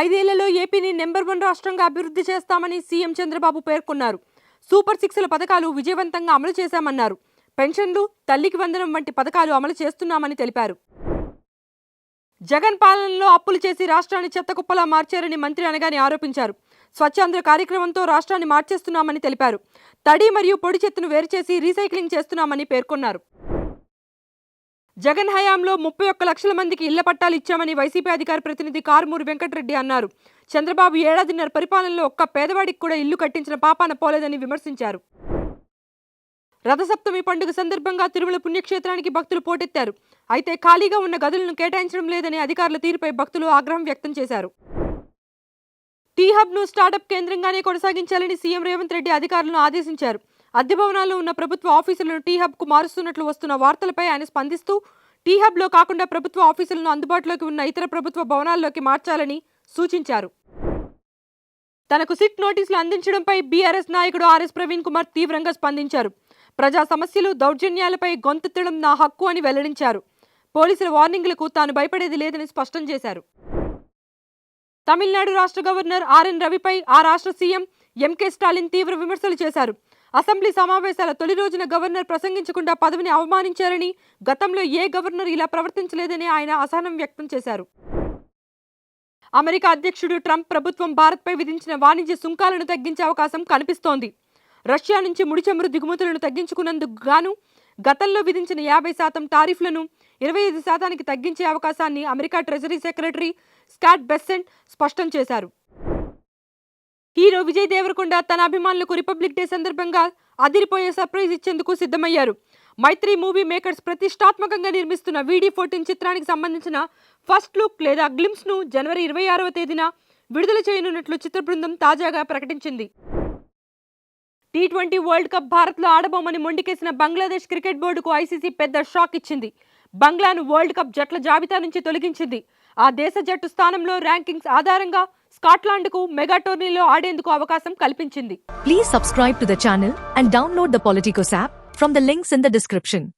5 ఏళ్లలో ఏపీని నెంబర్ 1 రాష్ట్రంగా అభివృద్ధి చేస్తామని సీఎం చంద్రబాబు పేర్కొన్నారు. సూపర్ 6ల పథకాలు విజయవంతంగా అమలు చేశామన్నారు. పెన్షన్లు, తల్లికి వందనం వంటి పథకాలు అమలు చేస్తున్నామని తెలిపారు. జగన్ పాలనలో అప్పులు చేసి రాష్ట్రాన్ని చెత్తకుప్పలా మార్చారని మంత్రి అనగాని ఆరోపించారు. స్వచ్ఛాంధ్ర కార్యక్రమంతో రాష్ట్రాన్ని మార్చేస్తున్నామని తెలిపారు. తడి మరియు పొడి చెత్తను వేరు చేసి రీసైక్లింగ్ చేస్తున్నామని పేర్కొన్నారు. జగన్ హయాంలో 31 లక్షల మందికి ఇళ్ల పట్టాలు ఇచ్చామని వైసీపీ అధికార ప్రతినిధి కారుమూరి వెంకటరెడ్డి అన్నారు. చంద్రబాబు ఏడాదిన్నర పరిపాలనలో ఒక్క పేదవాడికి కూడా ఇల్లు కట్టించిన పాపాన పోలేదని విమర్శించారు. రథసప్తమి పండుగ సందర్భంగా తిరుమల పుణ్యక్షేత్రానికి భక్తులు పోటెత్తారు. అయితే ఖాళీగా ఉన్న గదులను కేటాయించడం లేదని అధికారుల తీరుపై భక్తులు ఆగ్రహం వ్యక్తం చేశారు. టీ హబ్ను స్టార్టప్ కేంద్రంగానే కొనసాగించాలని సీఎం రేవంత్ రెడ్డి అధికారులను ఆదేశించారు. అద్దె భవనాల్లో ఉన్న ప్రభుత్వ ఆఫీసులను టీ హబ్కు మారుస్తున్నట్లు వస్తున్న వార్తలపై ఆయన స్పందిస్తూ టీ హబ్లో కాకుండా ప్రభుత్వ ఆఫీసులను అందుబాటులోకి ఉన్న ఇతర ప్రభుత్వ భవనాల్లోకి మార్చాలని సూచించారు. తనకు సిట్ నోటీసులు అందించడంపై బీఆర్ఎస్ నాయకుడు ఆర్ఎస్ ప్రవీణ్ కుమార్ తీవ్రంగా స్పందించారు. ప్రజా సమస్యలు, దౌర్జన్యాలపై గొంతెత్తడం నా హక్కు అని వెల్లడించారు. పోలీసుల వార్నింగ్లకు తాను భయపడేది లేదని స్పష్టం చేశారు. తమిళనాడు రాష్ట్ర గవర్నర్ ఆర్ఎన్ రవిపై ఆ రాష్ట్ర సీఎం ఎంకే స్టాలిన్ తీవ్ర విమర్శలు చేశారు. అసెంబ్లీ సమావేశాల తొలి రోజున గవర్నర్ ప్రసంగించకుండా పదవిని అవమానించారని, గతంలో ఏ గవర్నర్ ఇలా ప్రవర్తించలేదని ఆయన అసహనం వ్యక్తం చేశారు. అమెరికా అధ్యక్షుడు ట్రంప్ ప్రభుత్వం భారత్పై విధించిన వాణిజ్య సుంకాలను తగ్గించే అవకాశం కనిపిస్తోంది. రష్యా నుంచి ముడి చమురు దిగుమతులను తగ్గించుకున్నందుకు గాను గతంలో విధించిన 50% టారిఫ్లను 25% తగ్గించే అవకాశాన్ని America treasury secretary Scott Bessent స్పష్టం చేశారు. హీరో విజయ్ దేవరకొండ తన అభిమానులకు రిపబ్లిక్ డే సందర్భంగా అదిరిపోయే సర్ప్రైజ్ ఇచ్చేందుకు సిద్ధమయ్యారు. మైత్రి మూవీ మేకర్స్ ప్రతిష్టాత్మకంగా నిర్మిస్తున్న VD14 చిత్రానికి సంబంధించిన ఫస్ట్ లుక్ లేదా గ్లిమ్స్ ను జనవరి 26వ తేదీన విడుదల చేయనున్నట్లు చిత్ర బృందం తాజాగా ప్రకటించింది. T20 వరల్డ్ కప్ భారత్లో ఆడబోమని మొండికేసిన బంగ్లాదేశ్ క్రికెట్ బోర్డుకు ఐసీసీ పెద్ద షాక్ ఇచ్చింది. బంగ్లాను వరల్డ్ కప్ జట్ల జాబితా నుంచి తొలగించింది. ఆ దేశ జట్టు స్థానంలో ర్యాంకింగ్స్ ఆధారంగా స్కాట్లాండ్కు మెగా టోర్నీలో ఆడేందుకు అవకాశం కల్పించింది. Please subscribe to the channel and download the Politicos app from the links in the description.